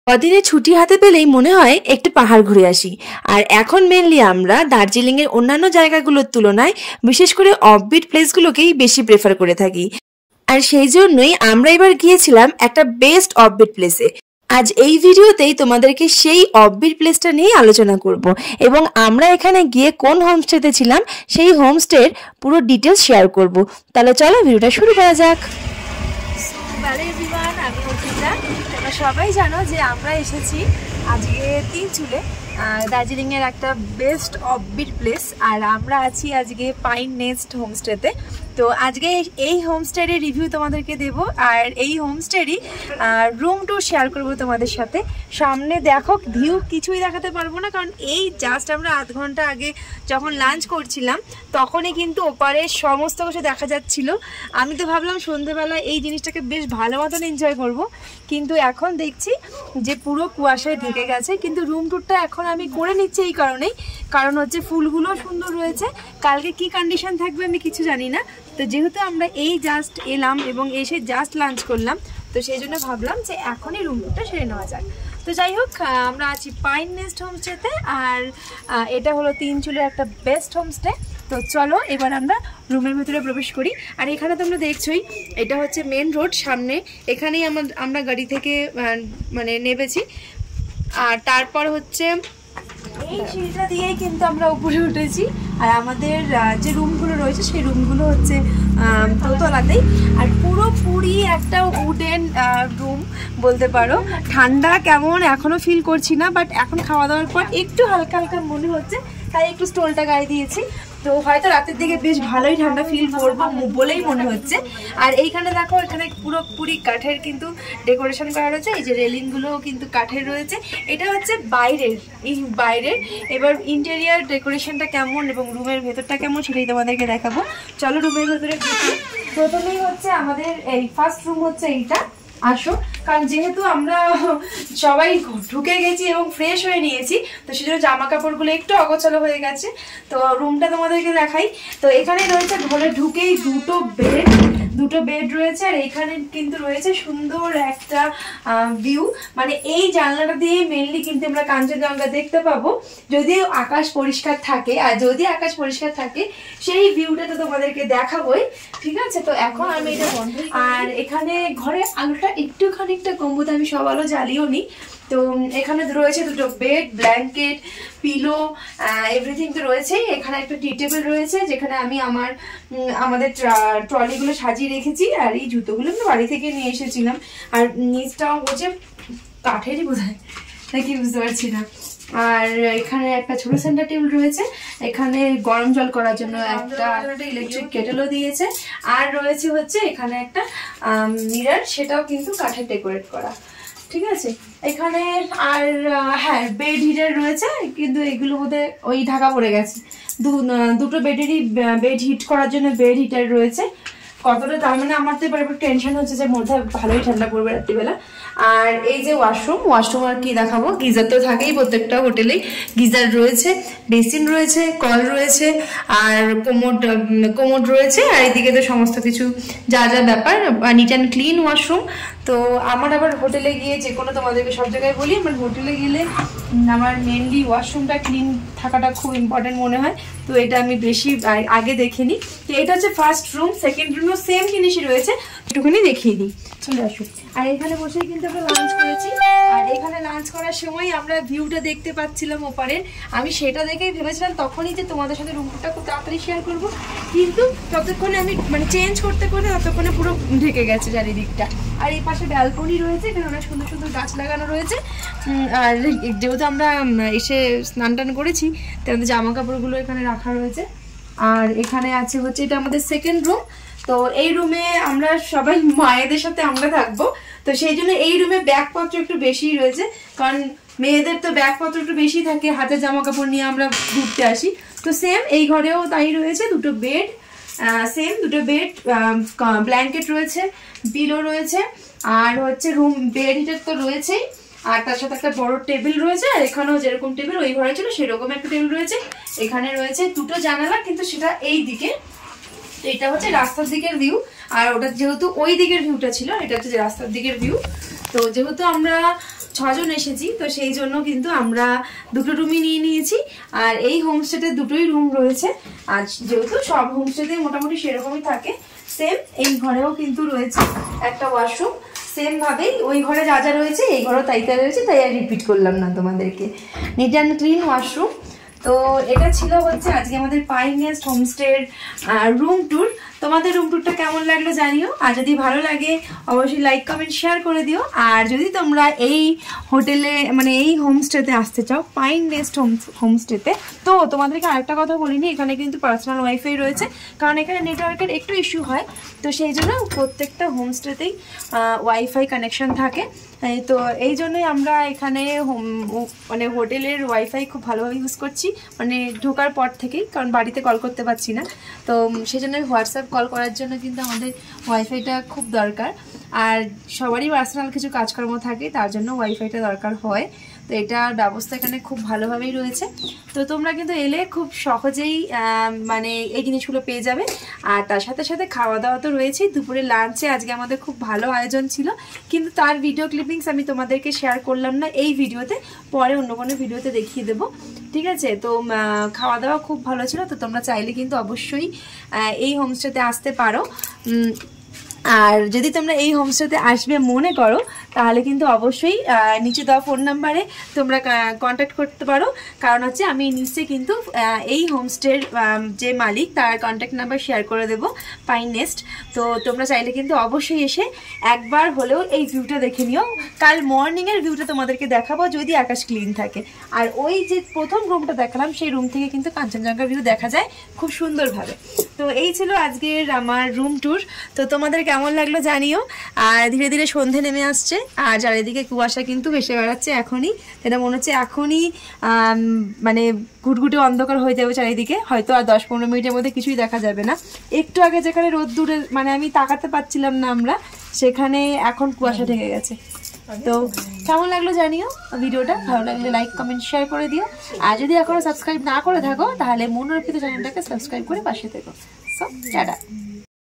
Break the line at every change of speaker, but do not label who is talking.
কদিনে ছুটি হাতে পেলেই মনে হয় একটু পাহাড় ঘুরে আসি। আর এখন মেনলি আমরা দার্জিলিং এর অন্যান্য জায়গাগুলোর তুলনায় বিশেষ করে অফবিট প্লেসগুলোকেই বেশি প্রেফার করে থাকি। আর সেই জন্যই আমরা এবার গিয়েছিলাম একটা বেস্ট অফবিট প্লেসে। আজ এই ভিডিওতেই তোমাদেরকে সেই অফবিট প্লেসটা নিয়ে আলোচনা করব এবং আমরা এখানে গিয়ে কোন হোমস্টেতে ছিলাম সেই হোমস্টের পুরো ডিটেলস শেয়ার করব। তাহলে চলো ভিডিওটা শুরু করা যাক। আমি অর্পিতা। তোমরা সবাই জানো যে আমরা এসেছি আজকে তিনচুলে, দার্জিলিংয়ের একটা বেস্ট অফবিট প্লেস। আর আমরা আছি আজকে পাইন নেস্ট হোমস্টেতে। তো আজকে এই হোমস্টের রিভিউ তোমাদেরকে দেব আর এই হোমস্টেরই রুম টুর শেয়ার করব তোমাদের সাথে। সামনে দেখো ভিউ কিছুই দেখাতে পারবো না, কারণ এই জাস্ট আমরা আধ ঘন্টা আগে যখন লাঞ্চ করছিলাম তখনই কিন্তু ওপারে সমস্ত কিছু দেখা যাচ্ছিল। আমি তো ভাবলাম সন্ধ্যেবেলা এই জিনিসটাকে বেশ ভালো মতন এনজয় করব, কিন্তু এখন দেখছি যে পুরো কুয়াশায় ঢেকে গেছে। কিন্তু রুম টুরটা এখন আমি করে নিচ্ছি এই কারণ হচ্ছে ফুলগুলো সুন্দর রয়েছে। কালকে কি কন্ডিশন থাকবে আমি কিছু জানি না। তো যেহেতু আমরা এই জাস্ট এলাম এবং এসে জাস্ট লাঞ্চ করলাম, তো সেই জন্য ভাবলাম যে এখনই রুম টুরটা সেরে নেওয়া যাক। তো যাই হোক, আমরা আছি পাইন নেস্ট হোমস্টেতে আর এটা হলো তিনচুলের একটা বেস্ট হোমস্টে। তো চলো এবার আমরা রুমের ভেতরে প্রবেশ করি। আর এখানে তোমরা দেখছোই এটা হচ্ছে মেন রোড, সামনে এখানেই আমরা গাড়ি থেকে মানে নেমেছি। আর তারপর হচ্ছে এই সিঁড়িটা দিয়েই কিন্তু আমরা উপরে উঠেছি। আর আমাদের যে রুমগুলো রয়েছে সেই রুমগুলো হচ্ছে দোতলাতেই। আর পুরোপুরি একটা উডেন রুম বলতে পারো। ঠান্ডা কেমন এখনো ফিল করছি না, বাট এখন খাওয়া দাওয়ার পর একটু হালকা হালকা মনে হচ্ছে, তাই একটু স্টোলটা গায়ে দিয়েছি। তো হয়তো রাতের দিকে বেশ ভালোই ঠান্ডা ফিল করবো বলেই মনে হচ্ছে। আর এইখানে দেখো, এখানে পুরোপুরি কাঠের কিন্তু ডেকোরেশন করা রয়েছে। এই যে রেলিংগুলোও কিন্তু কাঠের রয়েছে। এটা হচ্ছে বাইরের। এবার ইন্টেরিয়ার ডেকোরেশনটা কেমন এবং রুমের ভেতরটা কেমন সেটাই তোমাদেরকে দেখাবো। চলো রুমের ভেতরে প্রথমেই হচ্ছে আমাদের এই ফার্স্ট রুম হচ্ছে এইটা। আসো, কারণ যেহেতু আমরা সবাই ঢুকে গেছি এবং ফ্রেশ হয়ে নিয়েছি, তো সেজন্য জামা কাপড়গুলো একটু অগোছালো হয়ে গেছে। তো রুমটা তোমাদেরকে দেখাই। তো এখানে রয়েছে ঘরে ঢুকেই দুটো বেড রয়েছে। আর এখানে কিন্তু রয়েছে সুন্দর একটা ভিউ, মানে এই জানলাটা দিয়ে মেনলি কিন্তু আমরা কাঞ্চনজঙ্ঘা দেখতে পাবো, যদিও আকাশ পরিষ্কার থাকে। আর যদি আকাশ পরিষ্কার থাকে সেই ভিউটা তো তোমাদেরকে দেখাবোই, ঠিক আছে। তো এখন আমি এটা বন্ধ। আর এখানে ঘরে আলোটা একটু খানিকটা কমবো, আমি সব আলো জ্বালিও নি। তো এখানে রয়েছে দুটো বেড, ব্ল্যাঙ্কেট, পিলো, এভরিথিং তো রয়েছে। এখানে একটা টি টেবিল রয়েছে যেখানে আমি আমাদের ট্রলিগুলো সাজিয়ে রেখেছি। আর এই জুতোগুলো আমি বাড়ি থেকে নিয়ে এসেছিলাম। আর নিচটাও হচ্ছে কাঠেরই বোধহয়, নাকি বুঝতে পারছি না। আর এখানে একটা ছোট সেন্টার টেবিল রয়েছে। এখানে গরম জল করার জন্য একটা ইলেকট্রিক কেটেলও দিয়েছে। আর রয়েছে হচ্ছে এখানে একটা মিরর, সেটাও কিন্তু কাঠের ডেকোরেট করা, ঠিক আছে। এখানে আর হ্যাঁ, বেড হিটার রয়েছে, কিন্তু এগুলো বোধহয় ওই ঢাকা পড়ে গেছে। দুটো বেডেরই বেড হিট করার জন্য বেড হিটার রয়েছে। কতটা তার মানে আমার তো এবার একটু টেনশন হচ্ছে যে মধ্যে ভালোই ঠান্ডা পড়বে রাত্রিবেলা। আর এই যে ওয়াশরুম আর কি দেখাবো, গিজার তো থাকেই প্রত্যেকটা হোটেলেই। গিজার রয়েছে, বেসিন রয়েছে, কল রয়েছে, আর কোমোড রয়েছে। আর এইদিকে তো সমস্ত কিছু যা ব্যাপার, নিট অ্যান্ড ক্লিন ওয়াশরুম। তো আমার আবার হোটেলে গিয়ে যে কোনো, তোমাদেরকে সব জায়গায় বলি, আমার হোটেলে গেলে আমার মেনলি ওয়াশরুমটা ক্লিন থাকাটা খুব ইম্পর্টেন্ট মনে হয়। তো এটা আমি বেশি আগে দেখিনি। তো এটা হচ্ছে ফার্স্ট রুম। সেকেন্ড রুমও সেম জিনিসই রয়েছে, একটুখানি দেখিয়ে দিই, চলে আসুন। আর এখানে বসেই কিন্তু আমরা লাঞ্চ করেছি। আর এখানে লাঞ্চ করার সময় আমরা ভিউটা দেখতে পাচ্ছিলাম ওপারের। আমি সেটা দেখেই ভেবেছিলাম তখনই যে তোমাদের সাথে রুমটা খুব তাড়াতাড়ি শেয়ার করবো, কিন্তু ততক্ষণে আমি মানে চেঞ্জ করতে ততক্ষণে পুরো ঢেকে গেছে চারিদিকটা। আর এই পাশে ব্যালকনি রয়েছে, এখানে অনেক সুন্দর সুন্দর গাছ লাগানো রয়েছে। আর যেহেতু আমরা এসে স্নান টান করেছি, তো আমাদের জামা কাপড়গুলো এখানে রাখা রয়েছে। আর এখানে আছে হচ্ছে এটা আমাদের সেকেন্ড রুম। তো এই রুমে আমরা সবাই মায়েদের সাথে আমরা থাকবো, তো সেই জন্য এই রুমে ব্যাগপত্র একটু বেশি রয়েছে, কারণ মেয়েদের তো ব্যাগপত্র একটু বেশি থাকে, হাতে জামা কাপড় নিয়ে আমরা ঘুরতে আসি। তো সেম এই ঘরেও তাই রয়েছে, দুটো বেড, ব্ল্যাঙ্কেট রয়েছে, পিলো রয়েছে। আর হচ্ছে বেড হিটার তো রয়েছেই, আর তার সাথে একটা বড় টেবিল রয়েছে। আর এখানেও যেরকম টেবিল ওই ঘরে ছিল সেরকম একটা টেবিল রয়েছে। এখানে রয়েছে দুটো জানালা, কিন্তু সেটা এই দিকে, এটা হচ্ছে রাস্তার দিকের ভিউ। আর ওটা যেহেতু ওই দিকের ভিউটা ছিল, এটা হচ্ছে রাস্তার দিকের ভিউ। তো যেহেতু আমরা 6 জন এসেছি, তো সেই জন্য কিন্তু আমরা 2টো রুমই নিয়ে নিয়েছি। আর এই হোমস্টেতে 2টোই রুম রয়েছে। আর যেহেতু সব হোমস্টেতে মোটামুটি সেরকমই থাকে, সেম এই ঘরেও কিন্তু রয়েছে একটা ওয়াশরুম। সেম ভাবেই ওই ঘরে যা যা রয়েছে এই ঘরেও তাই রয়েছে, তাই আর রিপিট করলাম না তোমাদেরকে। Neat and clean washroom. তো এটা ছিল হচ্ছে আজকে আমাদের পাইন নেস্ট হোমস্টের রুম ট্যুর। তোমাদের রুম ট্যুরটা কেমন লাগলো জানিও, আর যদি ভালো লাগে অবশ্যই লাইক কমেন্ট শেয়ার করে দিও। আর যদি তোমরা এই হোটেলে মানে এই হোমস্টেতে আসতে চাও, পাইন নেস্ট হোমস্টেতে, তো তোমাদেরকে আরেকটা কথা বলিনি, এখানে কিন্তু পার্সোনাল ওয়াইফাই রয়েছে, কারণ এখানে নেটওয়ার্কের একটু ইস্যু হয়। তো সেই জন্য প্রত্যেকটা হোমস্টেতেই ওয়াইফাই কানেকশন থাকে। তো এই জন্যই আমরা এখানে মানে হোটেলের ওয়াইফাই খুব ভালোভাবে ইউজ করছি, মানে ঢোকার পর থেকেই, কারণ বাড়িতে কল করতে পারছি না। তো সেই জন্য হোয়াটসঅ্যাপ কল করার জন্য কিন্তু আমাদের ওয়াইফাইটা খুব দরকার। আর সবারই পার্সোনাল কিছু কাজকর্ম থাকে, তার জন্য ওয়াইফাইটা দরকার হয়। তো এটার ব্যবস্থা এখানে খুব ভালোভাবেই রয়েছে। তো তোমরা কিন্তু এলে খুব সহজেই মানে এই জিনিসগুলো পেয়ে যাবে। আর তার সাথে সাথে খাওয়া দাওয়া তো রয়েছেই। দুপুরে লাঞ্চে আজকে আমাদের খুব ভালো আয়োজন ছিল, কিন্তু তার ভিডিও ক্লিপিংস আমি তোমাদেরকে শেয়ার করলাম না এই ভিডিওতে, পরে অন্য কোনো ভিডিওতে দেখিয়ে দেবো, ঠিক আছে। তো খাওয়া দাওয়া খুব ভালো ছিল। তো তোমরা চাইলে কিন্তু অবশ্যই এই হোমস্টেতে আসতে পারো। আর যদি তোমরা এই হোমস্টেতে আসবে মনে করো, তাহলে কিন্তু অবশ্যই নিচে দেওয়া ফোন নাম্বারে তোমরা কন্ট্যাক্ট করতে পারো। কারণ হচ্ছে আমি নিচে কিন্তু এই হোমস্টের যে মালিক তার কন্ট্যাক্ট নাম্বার শেয়ার করে দেবো, পাইন নেস্ট। তো তোমরা চাইলে কিন্তু অবশ্যই এসে একবার হলেও এই ভিউটা দেখে নিও। কাল মর্নিংয়ের ভিউটা তোমাদেরকে দেখাবো যদি আকাশ ক্লিন থাকে। আর ওই যে প্রথম রুমটা দেখালাম, সেই রুম থেকে কিন্তু কাঞ্চনজঙ্ঘা ভিউ দেখা যায় খুব সুন্দরভাবে। তো এই ছিল আজকের আমার রুম ট্যুর। তো তোমাদের কেমন লাগলো জানিও। আর ধীরে ধীরে সন্ধে নেমে আসছে, আর চারিদিকে কুয়াশা কিন্তু ভেসে বেড়াচ্ছে এখনই। এটা মনে হচ্ছে এখনই মানে ঘুটঘুটে অন্ধকার হয়ে যাবে চারিদিকে, হয়তো আর 10-15 মিনিটের মধ্যে কিছুই দেখা যাবে না। একটু আগে যেখানে রোদ্দুরে মানে আমি তাকাতে পারছিলাম না আমরা, সেখানে এখন কুয়াশা ঢেকে গেছে। তো কেমন লাগলো জানিও ভিডিওটা। ভালো লাগলে লাইক কমেন্ট শেয়ার করে দিও। আর যদি এখনো সাবস্ক্রাইব না করে থাকো, তাহলে মনোরঞ্জিত চ্যানেলটাকে সাবস্ক্রাইব করে পাশে থেকো। So tata.